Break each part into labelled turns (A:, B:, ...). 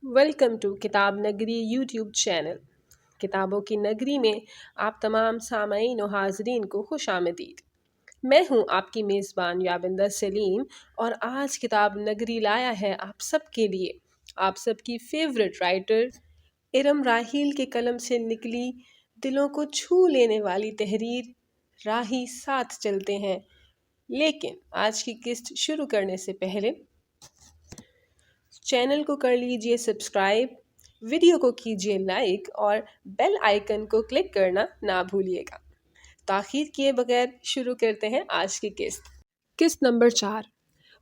A: Welcome to کتاب نگری YouTube channel. کتابوں کی نگری میں آپ تمام سامعین و حاضرین کو خوش آمدید۔ میں ہوں آپ کی میزبان یابندر سلیم، اور آج کتاب نگری لایا ہے آپ سب کے لیے آپ سب کی فیورٹ رائٹر ارم راحیل کے قلم سے نکلی دلوں کو چھو لینے والی تحریر راہی ساتھ چلتے ہیں۔ لیکن آج کی قسط شروع کرنے سے پہلے چینل کو کر لیجئے سبسکرائب، ویڈیو کو کیجئے لائک اور بیل آئیکن کو کلک کرنا نہ بھولیے گا۔ تاخیر کیے بغیر شروع کرتے ہیں آج کی قسط۔ قسط نمبر 4۔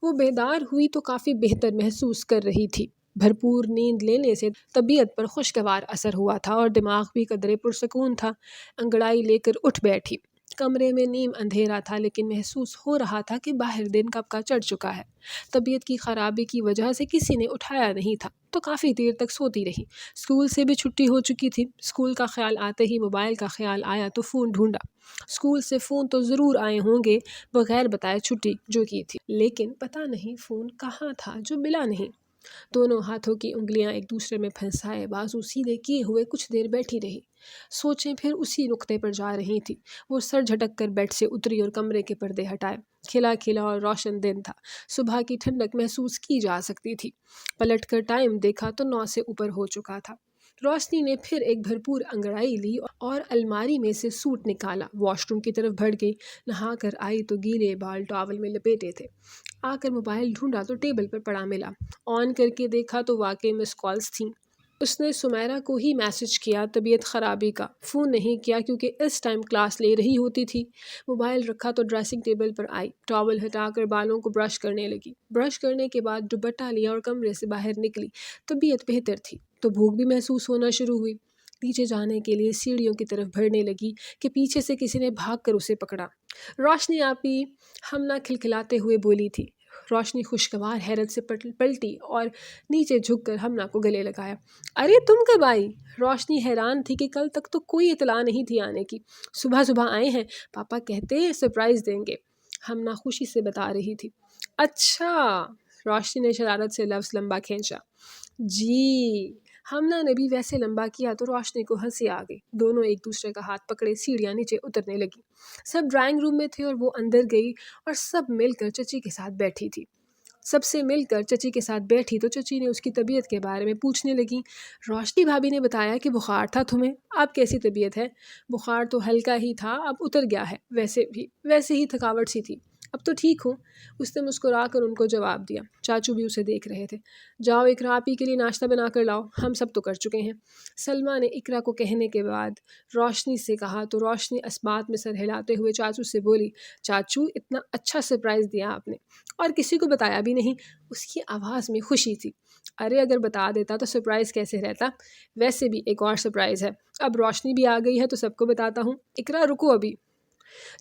A: وہ بیدار ہوئی تو کافی بہتر محسوس کر رہی تھی۔ بھرپور نیند لینے سے طبیعت پر خوشگوار اثر ہوا تھا اور دماغ بھی قدرے پرسکون تھا۔ انگڑائی لے کر اٹھ بیٹھی۔ کمرے میں نیم اندھیرا تھا، لیکن محسوس ہو رہا تھا کہ باہر دن کب کا چڑھ چکا ہے۔ طبیعت کی خرابی کی وجہ سے کسی نے اٹھایا نہیں تھا تو کافی دیر تک سوتی رہی۔ اسکول سے بھی چھٹی ہو چکی تھی۔ اسکول کا خیال آتے ہی موبائل کا خیال آیا تو فون ڈھونڈا۔ اسکول سے فون تو ضرور آئے ہوں گے بغیر بتائے چھٹی جو کی تھی، لیکن پتہ نہیں فون کہاں تھا جو ملا نہیں۔ دونوں ہاتھوں کی انگلیاں ایک دوسرے میں پھنسائے بازو سیدھے کیے ہوئے کچھ دیر بیٹھی رہی۔ سوچیں پھر اسی نقطے پر جا رہی تھی۔ وہ سر جھٹک کر بیڈ سے اتری اور کمرے کے پردے ہٹائے۔ کھلا کھلا اور روشن دن تھا۔ صبح کی ٹھنڈک محسوس کی جا سکتی تھی۔ پلٹ کر ٹائم دیکھا تو 9 سے اوپر ہو چکا تھا۔ روشنی نے پھر ایک بھرپور انگڑائی لی اور الماری میں سے سوٹ نکالا۔ واش روم کی طرف بڑھ گئی۔ نہا کر آئی تو گیلے بال ٹاول میں لپیٹے تھے۔ آ کر موبائل ڈھونڈا تو ٹیبل پر پڑا ملا۔ آن کر کے دیکھا تو واقعی مس کالز تھیں۔ اس نے سمیرا کو ہی میسج کیا طبیعت خرابی کا۔ فون نہیں کیا کیونکہ اس ٹائم کلاس لے رہی ہوتی تھی۔ موبائل رکھا تو ڈریسنگ ٹیبل پر آئی، ٹاول ہٹا کر بالوں کو برش کرنے لگی۔ برش کرنے کے بعد دوپٹہ لیا اور کمرے سے باہر نکلی۔ طبیعت بہتر تھی تو بھوک بھی محسوس ہونا شروع ہوئی۔ نیچے جانے کے لیے سیڑھیوں کی طرف بڑھنے لگی کہ پیچھے سے کسی نے بھاگ کر اسے پکڑا۔ روشنی آپی، ہمنا کھلکھلاتے ہوئے بولی تھی۔ روشنی خوشگوار حیرت سے پلٹی اور نیچے جھک کر ہمنا کو گلے لگایا۔ ارے تم کب آئی؟ روشنی حیران تھی کہ کل تک تو کوئی اطلاع نہیں تھی آنے کی۔ صبح صبح آئے ہیں، پاپا کہتے ہیں سرپرائز دیں گے، ہمنا خوشی سے بتا رہی تھی۔ اچھا، روشنی نے شرارت سے لفظ لمبا کھینچا۔ جی، ہمنا نے بھی ویسے لمبا کیا تو روشنی کو ہنسی آ گئی۔ دونوں ایک دوسرے کا ہاتھ پکڑے سیڑھیاں نیچے اترنے لگی۔ سب ڈرائنگ روم میں تھے اور وہ اندر گئی اور سب مل کر چچی کے ساتھ بیٹھی تھی۔ سب سے مل کر چچی کے ساتھ بیٹھی تو چچی نے اس کی طبیعت کے بارے میں پوچھنے لگی۔ روشنی بھابھی نے بتایا کہ بخار تھا تمہیں، اب کیسی طبیعت ہے؟ بخار تو ہلکا ہی تھا، اب اتر گیا ہے، ویسے ہی تھکاوٹ سی تھی، اب تو ٹھیک ہوں، اس نے مسکرا کر ان کو جواب دیا۔ چاچو بھی اسے دیکھ رہے تھے۔ جاؤ اقرا آپی کے لیے ناشتہ بنا کر لاؤ، ہم سب تو کر چکے ہیں۔ سلمیٰ نے اقرا کو کہنے کے بعد روشنی سے کہا تو روشنی اسبات میں سر ہلاتے ہوئے چاچو سے بولی، چاچو اتنا اچھا سرپرائز دیا آپ نے، اور کسی کو بتایا بھی نہیں۔ اس کی آواز میں خوشی تھی۔ ارے اگر بتا دیتا تو سرپرائز کیسے رہتا؟ ویسے بھی ایک اور سرپرائز ہے، اب روشنی بھی آ گئی ہے تو سب کو بتاتا ہوں۔ اقرا رکو ابھی۔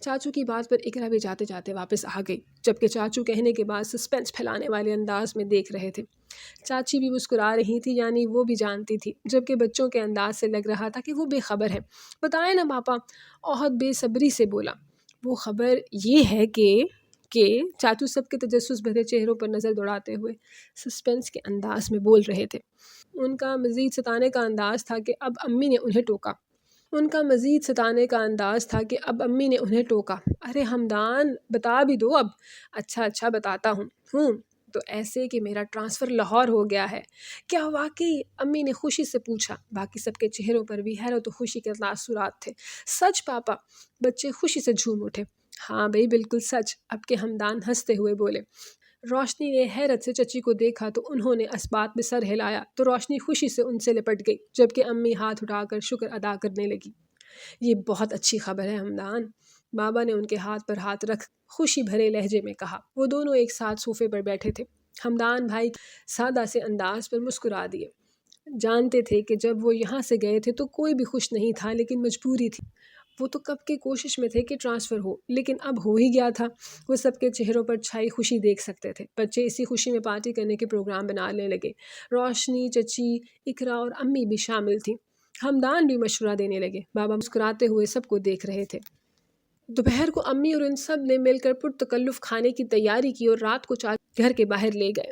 A: چاچو کی بات پر اقرا بھی جاتے جاتے واپس آ گئی، جبکہ چاچو کہنے کے بعد سسپینس پھیلانے والے انداز میں دیکھ رہے تھے۔ چاچی بھی مسکرا رہی تھی، یعنی وہ بھی جانتی تھی، جبکہ بچوں کے انداز سے لگ رہا تھا کہ وہ بے خبر ہے۔ بتائیں نا پاپا، احد بے صبری سے بولا۔ وہ خبر یہ ہے کہ چاچو سب کے تجسس بھرے چہروں پر نظر دوڑاتے ہوئے سسپینس کے انداز میں بول رہے تھے۔ ان کا مزید ستانے کا انداز تھا کہ اب امی نے انہیں ٹوکا۔ ارے ہمدان، بتا بھی دو اب۔ اچھا بتاتا ہوں تو ایسے کہ میرا ٹرانسفر لاہور ہو گیا ہے۔ کیا واقعی؟ امی نے خوشی سے پوچھا۔ باقی سب کے چہروں پر بھی حیرت و خوشی کے تاثرات تھے۔ سچ پاپا؟ بچے خوشی سے جھوم اٹھے۔ ہاں بھئی بالکل سچ، اب کے ہمدان ہنستے ہوئے بولے۔ روشنی نے حیرت سے چچی کو دیکھا تو انہوں نے اسبات میں سر ہلایا تو روشنی خوشی سے ان سے لپٹ گئی، جبکہ امی ہاتھ اٹھا کر شکر ادا کرنے لگی۔ یہ بہت اچھی خبر ہے ہمدان، بابا نے ان کے ہاتھ پر ہاتھ رکھ خوشی بھرے لہجے میں کہا۔ وہ دونوں ایک ساتھ صوفے پر بیٹھے تھے۔ ہمدان بھائی سادہ سے انداز پر مسکرا دیے۔ جانتے تھے کہ جب وہ یہاں سے گئے تھے تو کوئی بھی خوش نہیں تھا، لیکن مجبوری تھی۔ وہ تو کب کے کوشش میں تھے کہ ٹرانسفر ہو، لیکن اب ہو ہی گیا تھا۔ وہ سب کے چہروں پر چھائی خوشی دیکھ سکتے تھے۔ بچے اسی خوشی میں پارٹی کرنے کے پروگرام بنانے لگے۔ روشنی، چچی، اقرا اور امی بھی شامل تھیں۔ ہمدان بھی مشورہ دینے لگے۔ بابا مسکراتے ہوئے سب کو دیکھ رہے تھے۔ دوپہر کو امی اور ان سب نے مل کر پرتکلف کھانے کی تیاری کی اور رات کو چاچو گھر کے باہر لے گئے۔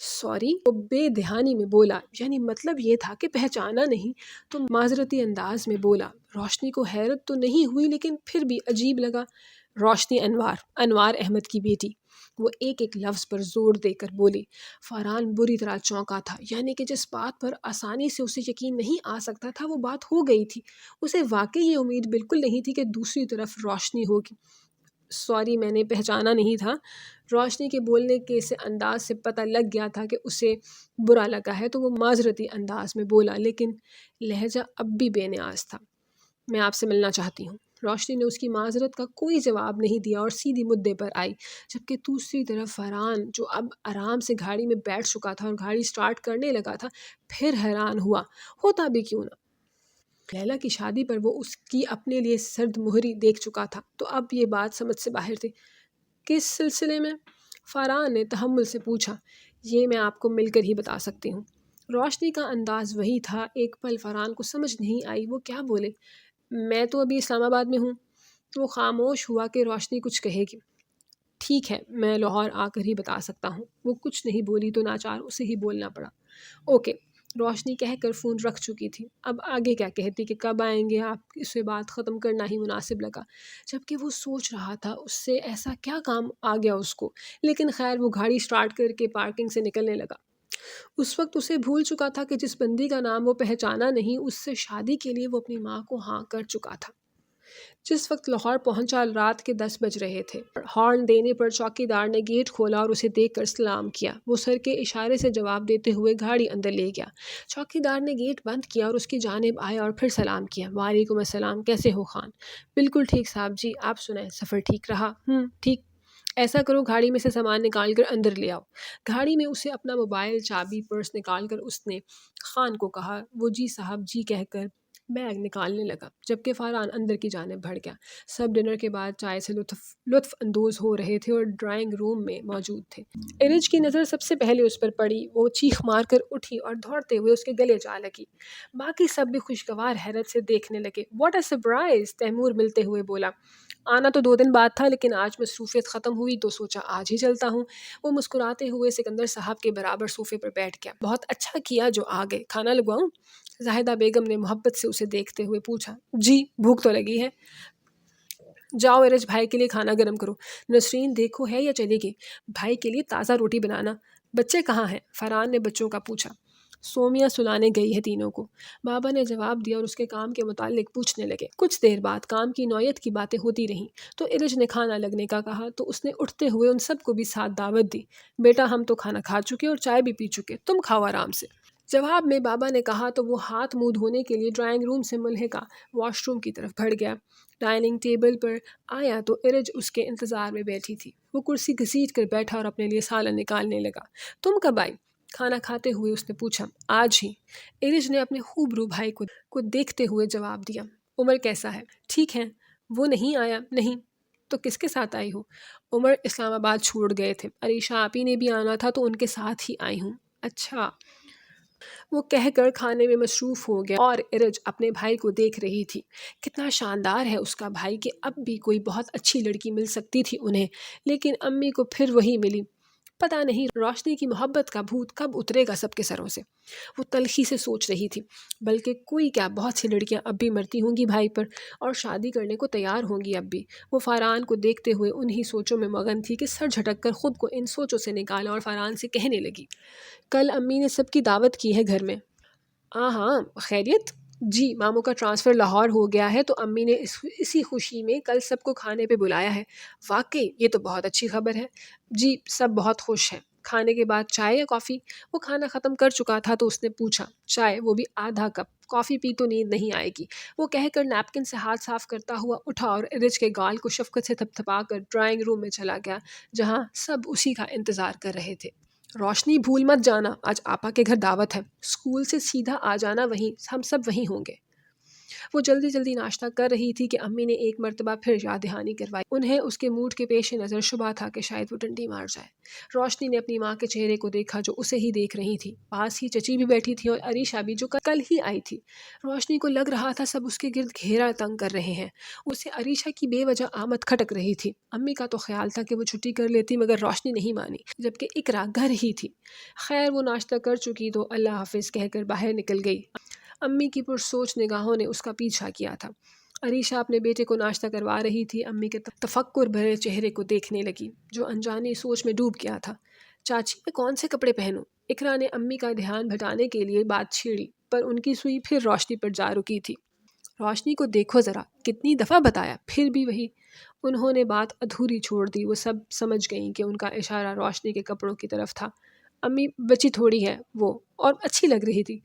A: سوری، وہ بے دہانی میں بولا، یعنی مطلب یہ تھا کہ پہچانا نہیں، تو معذرتی انداز میں بولا۔ روشنی کو حیرت تو نہیں ہوئی لیکن پھر بھی عجیب لگا۔ روشنی انوار احمد کی بیٹی، وہ ایک ایک لفظ پر زور دے کر بولی۔ فاران بری طرح چونکا تھا، یعنی کہ جس بات پر آسانی سے اسے یقین نہیں آ سکتا تھا وہ بات ہو گئی تھی۔ اسے واقعی یہ امید بالکل نہیں تھی کہ دوسری طرف روشنی ہوگی۔ سوری، میں نے پہچانا نہیں تھا۔ روشنی کے بولنے کے سے انداز سے پتہ لگ گیا تھا کہ اسے برا لگا ہے، تو وہ معذرتی انداز میں بولا، لیکن لہجہ اب بھی بے نیاز تھا۔ میں آپ سے ملنا چاہتی ہوں۔ روشنی نے اس کی معذرت کا کوئی جواب نہیں دیا اور سیدھی مدعے پر آئی، جبکہ دوسری طرف فرحان، جو اب آرام سے گاڑی میں بیٹھ چکا تھا اور گاڑی سٹارٹ کرنے لگا تھا، پھر حیران ہوا، ہوتا بھی کیوں نہ۔ لیلا کی شادی پر وہ اس کی اپنے لیے سرد مہری دیکھ چکا تھا، تو اب یہ بات سمجھ سے باہر تھی۔ کس سلسلے میں؟ فاران نے تحمل سے پوچھا۔ یہ میں آپ کو مل کر ہی بتا سکتی ہوں۔ روشنی کا انداز وہی تھا۔ ایک پل فرحان کو سمجھ نہیں آئی وہ کیا بولے۔ میں تو ابھی اسلام آباد میں ہوں۔ وہ خاموش ہوا کہ روشنی کچھ کہے گی۔ ٹھیک ہے، میں لاہور آ کر ہی بتا سکتا ہوں۔ وہ کچھ نہیں بولی تو ناچار اسے ہی بولنا پڑا۔ اوکے، روشنی کہہ کر فون رکھ چکی تھی۔ اب آگے کیا کہتی کہ کب آئیں گے آپ، اسے بات ختم کرنا ہی مناسب لگا، جبکہ وہ سوچ رہا تھا اس سے ایسا کیا کام آ گیا اس کو۔ لیکن خیر، وہ گاڑی سٹارٹ کر کے پارکنگ سے نکلنے لگا۔ اس وقت اسے بھول چکا تھا کہ جس بندی کا نام وہ پہچانا نہیں، اس سے شادی کے لیے وہ اپنی ماں کو ہاں کر چکا تھا۔ جس وقت لاہور پہنچا رات کے 10 بج رہے تھے۔ ہارن دینے پر چوکی دار نے گیٹ کھولا اور اسے دیکھ کر سلام کیا۔ وہ سر کے اشارے سے جواب دیتے ہوئے گاڑی اندر لے گیا۔ چوکی دار نے گیٹ بند کیا اور اس کی جانب آیا اور پھر سلام کیا۔ وعلیکم السلام، کیسے ہو خان؟ بالکل ٹھیک صاحب جی، آپ سنائیں، سفر ٹھیک رہا؟ ٹھیک۔ ایسا کرو، گاڑی میں سے سامان نکال کر اندر لے آؤ۔ گاڑی میں اسے اپنا موبائل، چابی، پرس نکال کر اس نے خان کو کہا۔ وہ جی صاحب جی کہہ کر بیگ نکالنے لگا، جبکہ فاران اندر کی جانب بڑھ گیا۔ سب ڈنر کے بعد چائے سے لطف اندوز ہو رہے تھے اور ڈرائنگ روم میں موجود تھے۔ ارج کی نظر سب سے پہلے اس پر پڑی۔ وہ چیخ مار کر اٹھی اور دوڑتے ہوئے اس کے گلے جا لگی۔ باقی سب بھی خوشگوار حیرت سے دیکھنے لگے۔ واٹ اے سرپرائز، تیمور ملتے ہوئے بولا۔ آنا تو 2 دن بعد تھا، لیکن آج مصروفیت ختم ہوئی تو سوچا آج ہی چلتا ہوں۔ وہ مسکراتے ہوئے سکندر صاحب کے برابر صوفے پر بیٹھ گیا۔ بہت اچھا کیا جو آ گئے، کھانا لگواؤں؟ زاہدہ بیگم نے محبت سے اسے دیکھتے ہوئے پوچھا۔ جی، بھوک تو لگی ہے۔ جاؤ ارج بھائی کے لیے کھانا گرم کرو۔ نسرین دیکھو ہے یا چلے گی؟ بھائی کے لیے تازہ روٹی بنانا۔ بچے کہاں ہیں؟ فرحان نے بچوں کا پوچھا۔ سومیا سلانے گئی ہے تینوں کو، بابا نے جواب دیا اور اس کے کام کے متعلق پوچھنے لگے۔ کچھ دیر بعد کام کی نوعیت کی باتیں ہوتی رہیں تو ارج نے کھانا لگنے کا کہا، تو اس نے اٹھتے ہوئے ان سب کو بھی ساتھ دعوت دی۔ بیٹا ہم تو کھانا کھا چکے اور چائے بھی پی چکے، تم کھاؤ آرام سے۔ جواب میں بابا نے کہا تو وہ ہاتھ منہ دھونے کے لیے ڈرائنگ روم سے ملحقہ واش روم کی طرف بڑھ گیا۔ ڈائننگ ٹیبل پر آیا تو ارج اس کے انتظار میں بیٹھی تھی۔ وہ کرسی گھسیٹ کر بیٹھا اور اپنے لیے سالن نکالنے لگا۔ تم کب آئی؟ کھانا کھاتے ہوئے اس نے پوچھا۔ آج ہی، ارج نے اپنے خوبرو بھائی کو دیکھتے ہوئے جواب دیا۔ عمر کیسا ہے؟ ٹھیک ہے۔ وہ نہیں آیا؟ نہیں۔ تو کس کے ساتھ آئی ہو؟ عمر اسلام آباد چھوڑ گئے تھے، عریشہ آپی نے بھی آنا تھا تو ان کے ساتھ ہی آئی ہوں۔ اچھا، وہ کہہ کر کھانے میں مصروف ہو گیا اور ارج اپنے بھائی کو دیکھ رہی تھی۔ کتنا شاندار ہے اس کا بھائی کہ اب بھی کوئی بہت اچھی لڑکی مل سکتی تھی انہیں، لیکن امی کو پھر وہی ملی۔ پتہ نہیں روشنی کی محبت کا بھوت کب اترے گا سب کے سروں سے، وہ تلخی سے سوچ رہی تھی۔ بلکہ کوئی کیا، بہت سی لڑکیاں اب بھی مرتی ہوں گی بھائی پر اور شادی کرنے کو تیار ہوں گی اب بھی۔ وہ فاران کو دیکھتے ہوئے انہی سوچوں میں مگن تھی کہ سر جھٹک کر خود کو ان سوچوں سے نکالا اور فاران سے کہنے لگی۔ کل امی نے سب کی دعوت کی ہے گھر میں۔ ہاں، خیریت؟ جی، ماموں کا ٹرانسفر لاہور ہو گیا ہے تو امی نے اسی خوشی میں کل سب کو کھانے پہ بلایا ہے۔ واقعی یہ تو بہت اچھی خبر ہے۔ جی، سب بہت خوش ہیں۔ کھانے کے بعد چائے یا کافی؟ وہ کھانا ختم کر چکا تھا تو اس نے پوچھا۔ چائے، وہ بھی آدھا کپ، کافی پی تو نیند نہیں آئے گی۔ وہ کہہ کر نیپکن سے ہاتھ صاف کرتا ہوا اٹھا اور ارج کے گال کو شفقت سے تھپ تھپا کر ڈرائنگ روم میں چلا گیا، جہاں سب اسی کا انتظار کر رہے تھے۔ روشنی بھول مت جانا، آج آپا کے گھر دعوت ہے، اسکول سے سیدھا آ جانا، وہیں ہم سب وہیں ہوں گے۔ وہ جلدی جلدی ناشتہ کر رہی تھی کہ امی نے ایک مرتبہ پھر یاد دہانی کروائی۔ انہیں اس کے موڈ کے پیش نظر شبہ تھا کہ شاید وہ ڈنڈی مار جائے۔ روشنی نے اپنی ماں کے چہرے کو دیکھا جو اسے ہی دیکھ رہی تھی۔ پاس ہی چچی بھی بیٹھی تھی اور عریشہ بھی جو کل ہی آئی تھی۔ روشنی کو لگ رہا تھا سب اس کے گرد گھیرا تنگ کر رہے ہیں۔ اسے عریشہ کی بے وجہ آمد کھٹک رہی تھی۔ امی کا تو خیال تھا کہ وہ چھٹی کر لیتی مگر روشنی نہیں مانی، جبکہ اقرا گھر ہی تھی۔ خیر وہ ناشتہ کر چکی تو اللہ حافظ کہہ کر باہر نکل گئی۔ امی کی پرسوچ نگاہوں نے اس کا پیچھا کیا تھا۔ عریشہ اپنے بیٹے کو ناشتہ کروا رہی تھی۔ امی کے تفکر بھرے چہرے کو دیکھنے لگی جو انجانی سوچ میں ڈوب گیا تھا۔ چاچی میں کون سے کپڑے پہنوں؟ اقرا نے امی کا دھیان بھٹانے کے لیے بات چھیڑی، پر ان کی سوئی پھر روشنی پر جا رکی تھی۔ روشنی کو دیکھو ذرا، کتنی دفعہ بتایا پھر بھی وہی۔ انہوں نے بات ادھوری چھوڑ دی۔ وہ سب سمجھ گئیں کہ ان کا اشارہ روشنی کے کپڑوں کی طرف تھا۔ امی بچی تھوڑی ہے وہ، اور اچھی لگ رہی تھی۔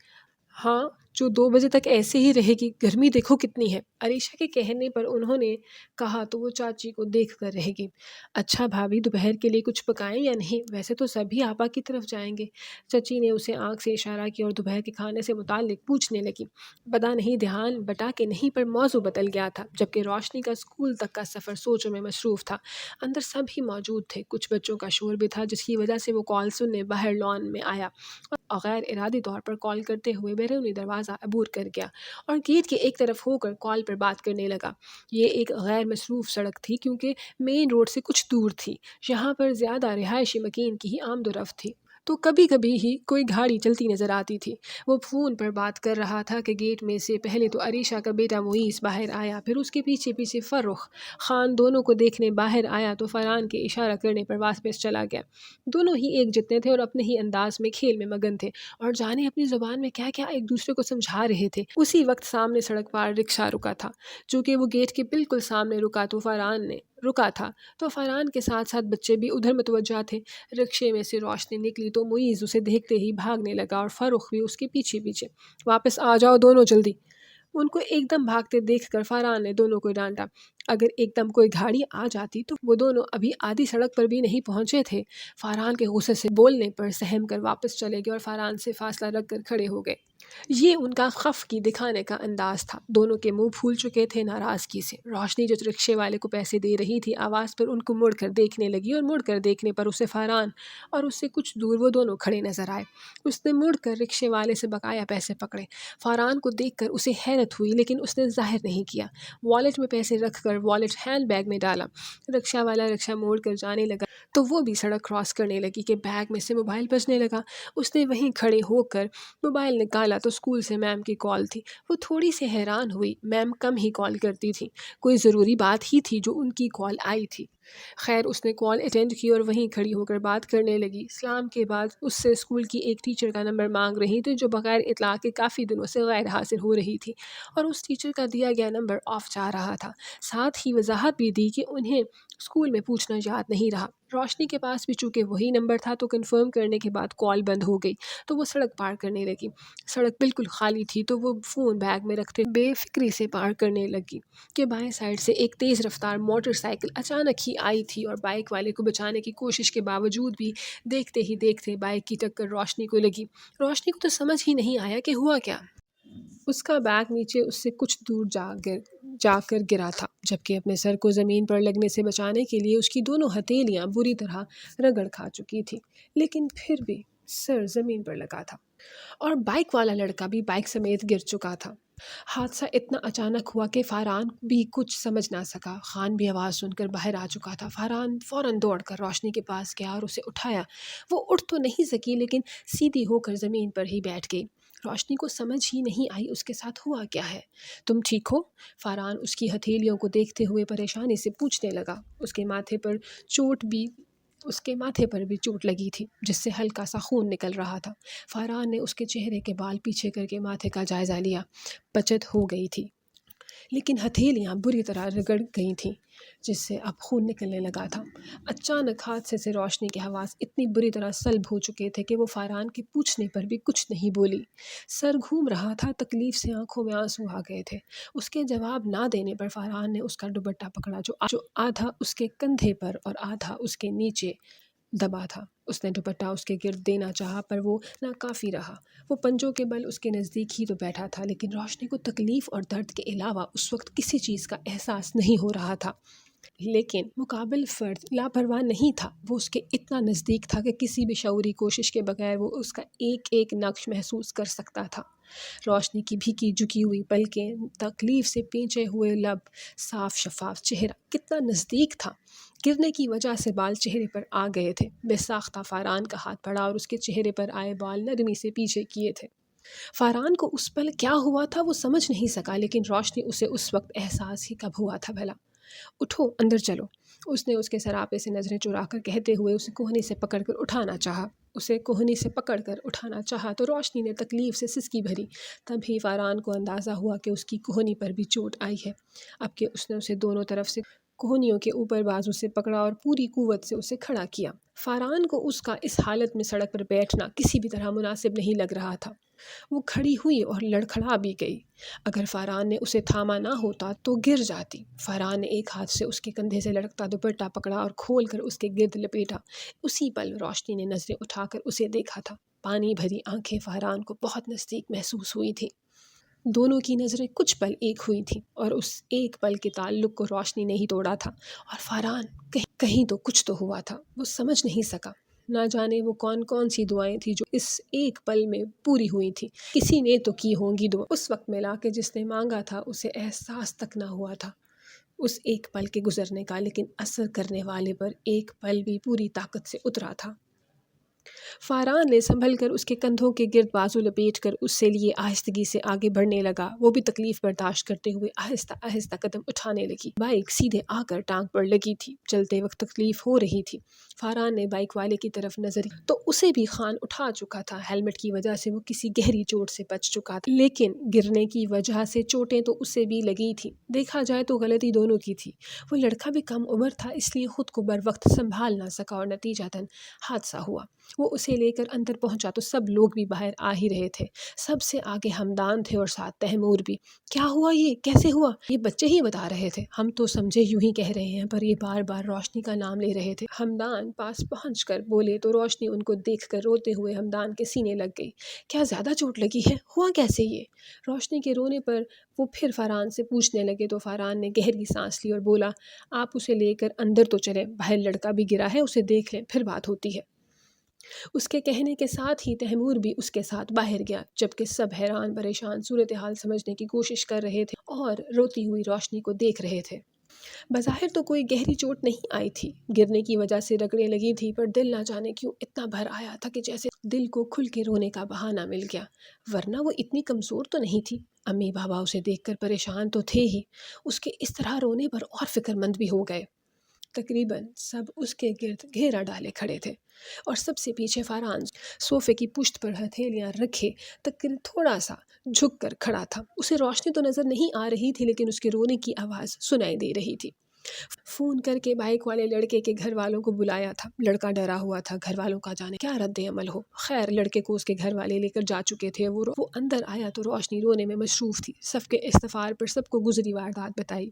A: ہاں جو 2 بجے تک ایسے ہی رہے گی، گرمی دیکھو کتنی ہے۔ عریشہ کے کہنے پر انہوں نے کہا تو وہ چاچی کو دیکھ کر رہ گئی۔ اچھا بھابھی دوپہر کے لیے کچھ پکائیں یا نہیں؟ ویسے تو سبھی آپا کی طرف جائیں گے۔ چچی نے اسے آنکھ سے اشارہ کیا اور دوپہر کے کھانے سے متعلق پوچھنے لگی۔ پتہ نہیں دھیان بٹا کے نہیں پر موضوع بدل گیا تھا، جبکہ روشنی کا اسکول تک کا سفر سوچوں میں مصروف تھا۔ اندر سب ہی موجود تھے، کچھ بچوں کا شور بھی تھا جس کی وجہ سے وہ کال سننے باہر لان میں آیا اور غیر ارادی طور پر کال کرتے ہوئے بیرونی دروازہ عبور کر گیا اور گیٹ کے ایک طرف ہو کر کال پر بات کرنے لگا۔ یہ ایک غیر مصروف سڑک تھی کیونکہ مین روڈ سے کچھ دور تھی۔ یہاں پر زیادہ رہائشی مکین کی ہی آمد و رفت تھی تو کبھی کبھی ہی کوئی گاڑی چلتی نظر آتی تھی۔ وہ فون پر بات کر رہا تھا کہ گیٹ میں سے پہلے تو عریشہ کا بیٹا معیز باہر آیا، پھر اس کے پیچھے پیچھے فرخ خان دونوں کو دیکھنے باہر آیا تو فرحان کے اشارہ کرنے پر واپس چلا گیا۔ دونوں ہی ایک جتنے تھے اور اپنے ہی انداز میں کھیل میں مگن تھے اور جانے اپنی زبان میں کیا کیا ایک دوسرے کو سمجھا رہے تھے۔ اسی وقت سامنے سڑک پار رکشہ رکا تھا۔ چونکہ وہ گیٹ کے بالکل سامنے رکا تھا تو فرحان کے ساتھ ساتھ بچے بھی ادھر متوجہ تھے۔ رکشے میں سے روشنی نکلی تو معیز اسے دیکھتے ہی بھاگنے لگا اور فرخ بھی اس کے پیچھے پیچھے۔ واپس آ جاؤ دونوں جلدی۔ ان کو ایک دم بھاگتے دیکھ کر فرحان نے دونوں کو ڈانٹا۔ اگر ایک دم کوئی گاڑی آ جاتی تو وہ دونوں ابھی آدھی سڑک پر بھی نہیں پہنچے تھے۔ فرحان کے غصے سے بولنے پر سہم کر واپس چلے گئے اور فرحان سے فاصلہ رکھ کر کھڑے ہو گئے۔ یہ ان کا خف کی دکھانے کا انداز تھا۔ دونوں کے منہ پھول چکے تھے ناراضگی سے۔ روشنی جو رکشے والے کو پیسے دے رہی تھی آواز پر ان کو مڑ کر دیکھنے لگی اور مڑ کر دیکھنے پر اسے فرحان اور اس سے کچھ دور وہ دونوں کھڑے نظر آئے۔ اس نے مڑ کر رکشے والے سے بقایا پیسے پکڑے۔ فرحان کو دیکھ کر اسے حیرت ہوئی لیکن اس نے ظاہر نہیں کیا۔ والیٹ میں پیسے رکھ کر والیٹ ہینڈ بیگ میں ڈالا۔ رکشہ والا رکشہ موڑ کر جانے لگا تو وہ بھی سڑک کراس کرنے لگی کہ بیگ میں سے موبائل بجنے لگا۔ اس نے وہیں کھڑے ہو کر موبائل نکالا تو اسکول سے میم کی کال تھی۔ وہ تھوڑی سی حیران ہوئی، میم کم ہی کال کرتی تھی، کوئی ضروری بات ہی تھی جو ان کی کال آئی تھی۔ خیر اس نے کال اٹینڈ کی اور وہیں کھڑی ہو کر بات کرنے لگی۔ سلام کے بعد اس سے اسکول کی ایک ٹیچر کا نمبر مانگ رہی تھی جو بغیر اطلاع کے کافی دنوں سے غیر حاضر ہو رہی تھی اور اس ٹیچر کا دیا گیا نمبر آف جا رہا تھا۔ ساتھ ہی وضاحت بھی دی کہ انہیں اسکول میں پوچھنا یاد نہیں رہا۔ روشنی کے پاس بھی چونکہ وہی نمبر تھا تو کنفرم کرنے کے بعد کال بند ہو گئی تو وہ سڑک پار کرنے لگی۔ سڑک بالکل خالی تھی تو وہ فون بیگ میں رکھتے بے فکری سے پار کرنے لگی کہ بائیں سائڈ سے ایک تیز رفتار موٹر سائیکل اچانک ہی آئی تھی اور بائک والے کو بچانے کی کوشش کے باوجود بھی دیکھتے ہی دیکھتے بائک کی ٹکر روشنی کو لگی۔ روشنی کو تو سمجھ ہی نہیں آیا کہ ہوا کیا۔ اس کا بیگ نیچے اس سے کچھ دور جا کر گرا تھا، جبکہ اپنے سر کو زمین پر لگنے سے بچانے کے لیے اس کی دونوں ہتھیلیاں بری طرح رگڑ کھا چکی تھی، لیکن پھر بھی سر زمین پر لگا تھا اور بائک والا لڑکا بھی بائک سمیت گر چکا تھا۔ حادثہ اتنا اچانک ہوا کہ فرحان بھی کچھ سمجھ نہ سکا۔ خان بھی آواز سن کر باہر آ چکا تھا۔ فرحان فوراً دوڑ کر روشنی کے پاس گیا اور اسے اٹھایا۔ وہ اٹھ تو نہیں سکی لیکن سیدھی ہو کر زمین پر ہی بیٹھ گئی۔ روشنی کو سمجھ ہی نہیں آئی اس کے ساتھ ہوا کیا ہے۔ تم ٹھیک ہو؟ فرحان اس کی ہتھیلیوں کو دیکھتے ہوئے پریشانی سے پوچھنے لگا۔ اس کے ماتھے پر بھی چوٹ لگی تھی جس سے ہلکا سا خون نکل رہا تھا۔ فرحان نے اس کے چہرے کے بال پیچھے کر کے ماتھے کا جائزہ لیا۔ بچت ہو گئی تھی لیکن ہتھیلیاں بری طرح رگڑ گئی تھیں جس سے اب خون نکلنے لگا تھا۔ اچانک حادثے سے روشنی کے حواس اتنی بری طرح سلب ہو چکے تھے کہ وہ فرحان کے پوچھنے پر بھی کچھ نہیں بولی۔ سر گھوم رہا تھا، تکلیف سے آنکھوں میں آنسو آ گئے تھے۔ اس کے جواب نہ دینے پر فرحان نے اس کا دوپٹہ پکڑا جو آدھا اس کے کندھے پر اور آدھا اس کے نیچے دبا تھا۔ اس نے دوپٹہ اس کے گرد دینا چاہا پر وہ ناکافی رہا۔ وہ پنجوں کے بل اس کے نزدیک ہی تو بیٹھا تھا، لیکن روشنی کو تکلیف اور درد کے علاوہ اس وقت کسی چیز کا احساس نہیں ہو رہا تھا۔ لیکن مقابل فرد لاپرواہ نہیں تھا، وہ اس کے اتنا نزدیک تھا کہ کسی بھی شعوری کوشش کے بغیر وہ اس کا ایک ایک نقش محسوس کر سکتا تھا۔ روشنی کی بھیگی جھکی ہوئی پلکیں، تکلیف سے پیچے ہوئے لب، صاف شفاف چہرہ، کتنا نزدیک تھا۔ گرنے کی وجہ سے بال چہرے پر آ گئے تھے۔ بے ساختہ فاران کا ہاتھ پڑا اور اس کے چہرے پر آئے بال نرمی سے پیچھے کیے تھے۔ فاران کو اس پل کیا ہوا تھا وہ سمجھ نہیں سکا، لیکن روشنی اسے اس وقت احساس ہی کب ہوا تھا بھلا۔ اٹھو، اندر چلو، اس نے اس کے سراپے سے نظریں چرا کر کہتے ہوئے اسے کوہنی سے پکڑ کر اٹھانا چاہا تو روشنی نے تکلیف سے سسکی بھری۔ تبھی فاران کو اندازہ ہوا کہ اس کی کوہنی پر بھی چوٹ آئی ہے۔ اب کہ اس نے اسے دونوں طرف سے کوہنیوں کے اوپر بازو سے پکڑا اور پوری قوت سے اسے کھڑا کیا۔ فاران کو اس کا اس حالت میں سڑک پر بیٹھنا کسی بھی طرح مناسب نہیں لگ رہا تھا۔ وہ کھڑی ہوئی اور لڑکھڑا بھی گئی۔ اگر فاران نے اسے تھاما نہ ہوتا تو گر جاتی۔ فاران نے ایک ہاتھ سے اس کے کندھے سے لٹکتا دوپٹہ پکڑا اور کھول کر اس کے گرد لپیٹا۔ اسی پل روشنی نے نظریں اٹھا کر اسے دیکھا تھا۔ پانی بھری آنکھیں فاران کو بہت نزدیک محسوس ہوئی تھیں۔ دونوں کی نظریں کچھ پل ایک ہوئی تھیں، اور اس ایک پل کے تعلق کو روشنی نے ہی توڑا تھا۔ اور فاران کہیں تو کچھ تو ہوا تھا، وہ سمجھ نہیں سکا۔ نہ جانے وہ کون کون سی دعائیں تھیں جو اس ایک پل میں پوری ہوئی تھیں۔ کسی نے تو کی ہوں گی دعا۔ اس وقت ملا کہ جس نے مانگا تھا اسے احساس تک نہ ہوا تھا اس ایک پل کے گزرنے کا، لیکن اثر کرنے والے پر ایک پل بھی پوری طاقت سے اترا تھا۔ فاران نے سنبھل کر اس کے کندھوں کے گرد بازو لپیٹ کر اس سے لیے آہستگی سے آگے بڑھنے لگا۔ وہ بھی تکلیف برداشت کرتے ہوئے آہستہ آہستہ قدم اٹھانے لگی۔ بائک سیدھے آ کر ٹانگ پر لگی تھی۔ چلتے وقت تکلیف ہو رہی تھی۔ فاران نے بائک والے کی طرف نظر کی تو اسے بھی خان اٹھا چکا تھا۔ ہیلمٹ کی وجہ سے وہ کسی گہری چوٹ سے بچ چکا تھا، لیکن گرنے کی وجہ سے چوٹیں تو اسے بھی لگی تھیں۔ دیکھا جائے تو غلطی دونوں کی تھی۔ وہ لڑکا بھی کم عمر تھا، اس لیے خود کو بر وقت سنبھال نہ سکا اور نتیجتاً حادثہ ہوا۔ وہ اسے لے کر اندر پہنچا تو سب لوگ بھی باہر آ ہی رہے تھے۔ سب سے آگے ہمدان تھے اور ساتھ تیمور بھی۔ کیا ہوا، یہ کیسے ہوا؟ یہ بچے ہی بتا رہے تھے۔ ہم تو سمجھے یوں ہی کہہ رہے ہیں، پر یہ بار بار روشنی کا نام لے رہے تھے۔ ہمدان پاس پہنچ کر بولے تو روشنی ان کو دیکھ کر روتے ہوئے ہمدان کے سینے لگ گئی۔ کیا زیادہ چوٹ لگی ہے؟ ہوا کیسے یہ؟ روشنی کے رونے پر وہ پھر فاران سے پوچھنے لگے تو فاران نے گہری سانس لی اور بولا، آپ اسے لے کر اندر تو چلیں، باہر لڑکا بھی گرا ہے، اسے دیکھ لیں، پھر بات ہوتی ہے۔ اس کے کہنے کے ساتھ ہی تیمور بھی اس کے ساتھ باہر گیا، جبکہ سب حیران پریشان صورتحال سمجھنے کی کوشش کر رہے تھے اور روتی ہوئی روشنی کو دیکھ رہے تھے۔ بظاہر تو کوئی گہری چوٹ نہیں آئی تھی، گرنے کی وجہ سے رگڑیں لگی تھی، پر دل نہ جانے کیوں اتنا بھر آیا تھا کہ جیسے دل کو کھل کے رونے کا بہانہ مل گیا، ورنہ وہ اتنی کمزور تو نہیں تھی۔ امی بابا اسے دیکھ کر پریشان تو تھے ہی، اس کے اس طرح رونے پر اور فکر مند بھی ہو گئے۔ تقریباً سب اس کے گرد گھیرا ڈالے کھڑے تھے، اور سب سے پیچھے فاران صوفے کی پشت پر ہتھیلیاں رکھے تھوڑا سا جھک کر کھڑا تھا۔ اسے روشنی تو نظر نہیں آ رہی تھی، لیکن اس کے رونے کی آواز سنائی دے رہی تھی۔ فون کر کے بائک والے لڑکے کے گھر والوں کو بلایا تھا۔ لڑکا ڈرا ہوا تھا، گھر والوں کا جانے کیا رد عمل ہو۔ خیر لڑکے کو اس کے گھر والے لے کر جا چکے تھے۔ وہ اندر آیا تو روشنی رونے میں مصروف تھی۔ صف کے استغفار پر سب کو گزری واردات بتائی۔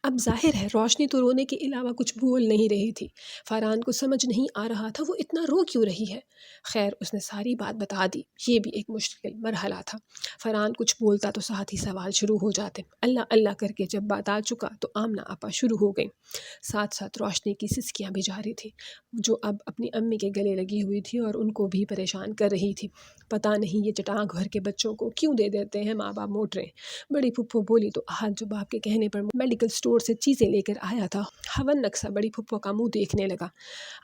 A: اب ظاہر ہے روشنی تو رونے کے علاوہ کچھ بول نہیں رہی تھی۔ فاران کو سمجھ نہیں آ رہا تھا وہ اتنا رو کیوں رہی ہے۔ خیر اس نے ساری بات بتا دی۔ یہ بھی ایک مشکل مرحلہ تھا۔ فاران کچھ بولتا تو ساتھ ہی سوال شروع ہو جاتے۔ اللہ اللہ کر کے جب بات آ چکا تو آمنہ آپا شروع ہو گئی۔ ساتھ ساتھ روشنی کی سسکیاں بھی جاری تھیں، جو اب اپنی امی کے گلے لگی ہوئی تھی اور ان کو بھی پریشان کر رہی تھی۔ پتہ نہیں یہ چٹاک گھر کے بچوں کو کیوں دے دیتے ہیں ماں باپ موٹریں۔ بڑی پھپھو بولی تو آج جو باپ کے کہنے پر میڈیکل سٹور سے چیزیں لے کر آیا تھا، ہون نقصہ بڑی پھپھو کا منہ دیکھنے لگا۔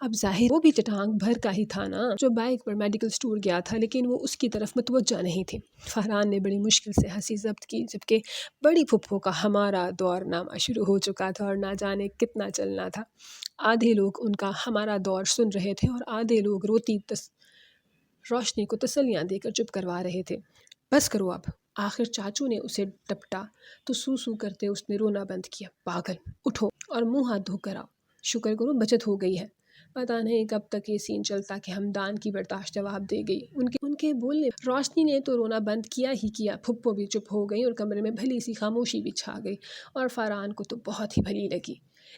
A: اب ظاہر وہ بھی چٹانگ بھر کا ہی تھا نا جو بائک پر میڈیکل سٹور گیا تھا، لیکن وہ اس کی طرف متوجہ نہیں تھی۔ فاران نے بڑی مشکل سے ہنسی ضبط کی، جبکہ بڑی پھپھو کا ہمارا دور نامہ شروع ہو چکا تھا اور نہ جانے کتنا چلنا تھا۔ آدھے لوگ ان کا ہمارا دور سن رہے تھے اور آدھے لوگ روتی روشنی کو تسلیاں دے کر چپ کروا رہے تھے۔ بس کرو اب۔ آخر چاچو نے اسے ڈپٹا تو سو کرتے اس نے رونا بند کیا۔ پاگل، اٹھو اور منہ ہاتھ دھو کر آؤ، شکر کرو بچت ہو گئی ہے۔ پتہ نہیں کب تک یہ سین چلتا کہ ہمدان کی برداشت جواب دے گئی۔ ان کے بولنے روشنی نے تو رونا بند کیا ہی کیا، پھپھو بھی چپ ہو گئی اور کمرے میں بھلی سی خاموشی بھی چھا گئی، اور فاران کو تو بہت ہی بھلی لگی۔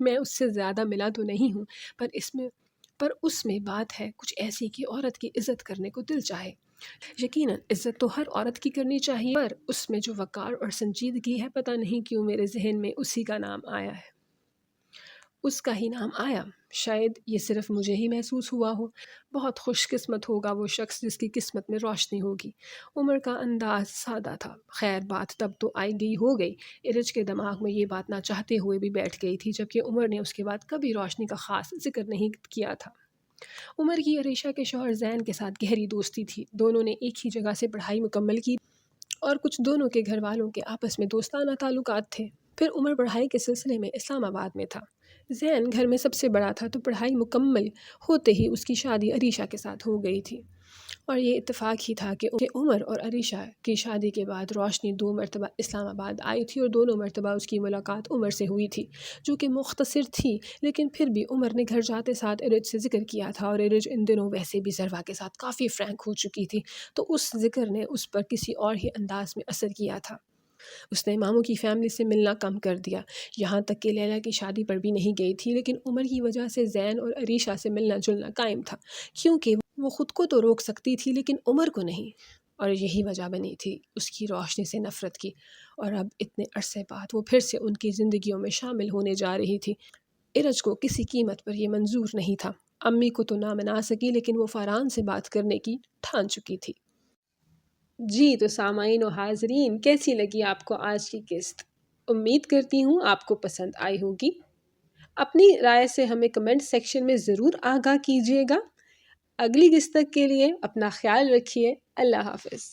A: میں اس سے زیادہ ملا تو نہیں ہوں، پر اس میں بات ہے کچھ ایسی کہ عورت کی عزت کرنے کو دل چاہے۔ یقیناً عزت تو ہر عورت کی کرنی چاہیے، پر اس میں جو وقار اور سنجیدگی ہے، پتہ نہیں کیوں میرے ذہن میں اسی کا نام آیا ہے۔ اس کا ہی نام آیا۔ شاید یہ صرف مجھے ہی محسوس ہوا ہو۔ بہت خوش قسمت ہوگا وہ شخص جس کی قسمت میں روشنی ہوگی۔ عمر کا انداز سادہ تھا۔ خیر بات تب تو آئی گئی ہو گئی۔ ارج کے دماغ میں یہ بات نہ چاہتے ہوئے بھی بیٹھ گئی تھی، جبکہ عمر نے اس کے بعد کبھی روشنی کا خاص ذکر نہیں کیا تھا۔ عمر کی عریشہ کے شوہر زین کے ساتھ گہری دوستی تھی۔ دونوں نے ایک ہی جگہ سے پڑھائی مکمل کی اور کچھ دونوں کے گھر والوں کے آپس میں دوستانہ تعلقات تھے۔ پھر عمر پڑھائی کے سلسلے میں اسلام آباد میں تھا۔ زین گھر میں سب سے بڑا تھا، تو پڑھائی مکمل ہوتے ہی اس کی شادی عریشہ کے ساتھ ہو گئی تھی، اور یہ اتفاق ہی تھا کہ عمر اور عریشہ کی شادی کے بعد روشنی 2 مرتبہ اسلام آباد آئی تھی، اور دونوں مرتبہ اس کی ملاقات عمر سے ہوئی تھی، جو کہ مختصر تھی، لیکن پھر بھی عمر نے گھر جاتے ساتھ ارج سے ذکر کیا تھا، اور ارج ان دنوں ویسے بھی ذروہ کے ساتھ کافی فرینک ہو چکی تھی، تو اس ذکر نے اس پر کسی اور ہی انداز میں اثر کیا تھا۔ اس نے ماموں کی فیملی سے ملنا کم کر دیا، یہاں تک کہ لیلا کی شادی پر بھی نہیں گئی تھی، لیکن عمر کی وجہ سے زین اور عریشہ سے ملنا جلنا قائم تھا، کیونکہ وہ خود کو تو روک سکتی تھی لیکن عمر کو نہیں، اور یہی وجہ بنی تھی اس کی روشنی سے نفرت کی، اور اب اتنے عرصے بعد وہ پھر سے ان کی زندگیوں میں شامل ہونے جا رہی تھی۔ ارج کو کسی قیمت پر یہ منظور نہیں تھا۔ امی کو تو نہ منا سکی، لیکن وہ فاران سے بات کرنے کی ٹھان چکی تھی۔ جی تو سامعین و حاضرین، کیسی لگی آپ کو آج کی قسط؟ امید کرتی ہوں آپ کو پسند آئی ہوگی۔ اپنی رائے سے ہمیں کمنٹ سیکشن میں ضرور آگاہ کیجیے گا۔ اگلی قسط تک کے لیے اپنا خیال رکھیے۔ اللہ حافظ۔